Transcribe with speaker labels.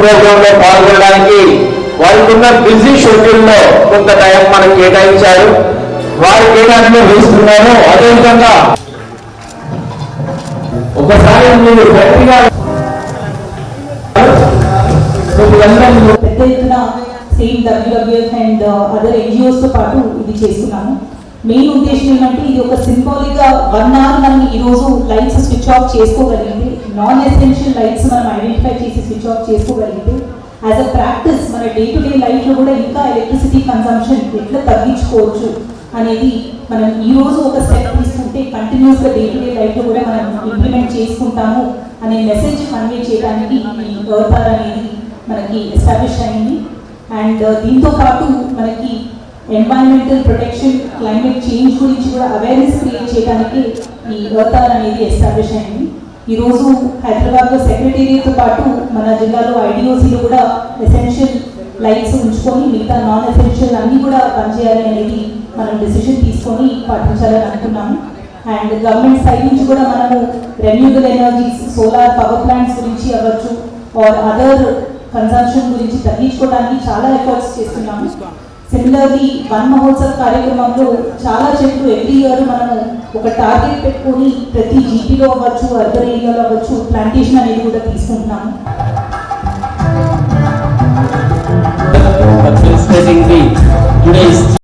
Speaker 1: Programme లో పాల్గొనడానికి వారికి ఉన్న బిజీ షెడ్యూల్ లో కొంత టైం మనకు కేటాయించారు. వారికి ఏదైనా వేస్తున్నాను. అదేవిధంగా ఒకసారి మీరు గట్టిగా
Speaker 2: పెద్ద ఎత్తున same WWF and other NGOs తో పాటు ఇది చేస్తున్నాము. మెయిన్ ఉద్దేశం ఏంటంటే ఇది ఒక సింబాలిక్ గా 1 hour మనం ఈ రోజు లైట్స్ స్విచ్ ఆఫ్ చేసుకోగలిగితే, నాన్ ఎసెన్షియల్ లైట్స్ మనం ఐడెంటిఫై చేసి స్విచ్ ఆఫ్ చేసుకోగలిగితే యాజ్ అ ప్రాక్టీస్ మన డే టు డే లైఫ్ లో కూడా ఇంకా ఎలక్ట్రిసిటీ కన్సంప్షన్ ఎట్లా తగ్గించుకోవచ్చు అనేది మనం ఈ రోజు ఒక స్టెప్ తీసుకుంటే కంటిన్యూస్ గా డే టు డే లైఫ్ లో కూడా మనం ఇంప్లిమెంట్ చేసుకుంటాము అనే మెసేజ్ కన్వే చేయడానికి ఈ ఎర్త్ అవర్ అనేది మనకి ఎస్టాబ్లిష్ అయింది. అండ్ దీంతో పాటు మనకి ఎన్వైరన్మెంటల్ ప్రొటెక్షన్, క్లైమేట్ చేంజ్ గురించి కూడా అవేర్నెస్ క్రియేట్ చేయడానికి ఈ ఎర్త్ అవర్ అనేది ఎస్టాబ్లిష్ అయింది. ఈరోజు హైదరాబాద్లో సెక్రటేరియట్తో పాటు మన జిల్లాలో IDOCలో కూడా ఎసెన్షియల్ లైట్స్ ఉంచుకొని మిగతా నాన్ ఎసెన్షియల్ అన్నీ కూడా పనిచేయాలి అనేది మనం డెసిషన్ తీసుకొని పాటించాలని అనుకున్నాము. అండ్ గవర్నమెంట్ సైడ్ నుంచి కూడా మనము renewable energies, solar power plants గురించి అవ్వచ్చు ఆర్ అదర్ కన్సంప్షన్ గురించి తగ్గించుకోవడానికి చాలా ఎఫర్ట్స్ చేస్తున్నాము. సిమిలర్లీ వన్ మహోత్సవ్ కార్యక్రమంలో చాలా చెట్లు ఎవ్రీ ఇయర్ మనము ఒక టార్గెట్ పెట్టుకొని ప్రతి GPలో అవ్వచ్చు, అర్బన్ ఏరియాలో అవ్వచ్చు ప్లాంటేషన్ అనేది కూడా తీసుకుంటున్నాము.
Speaker 3: Participating in today's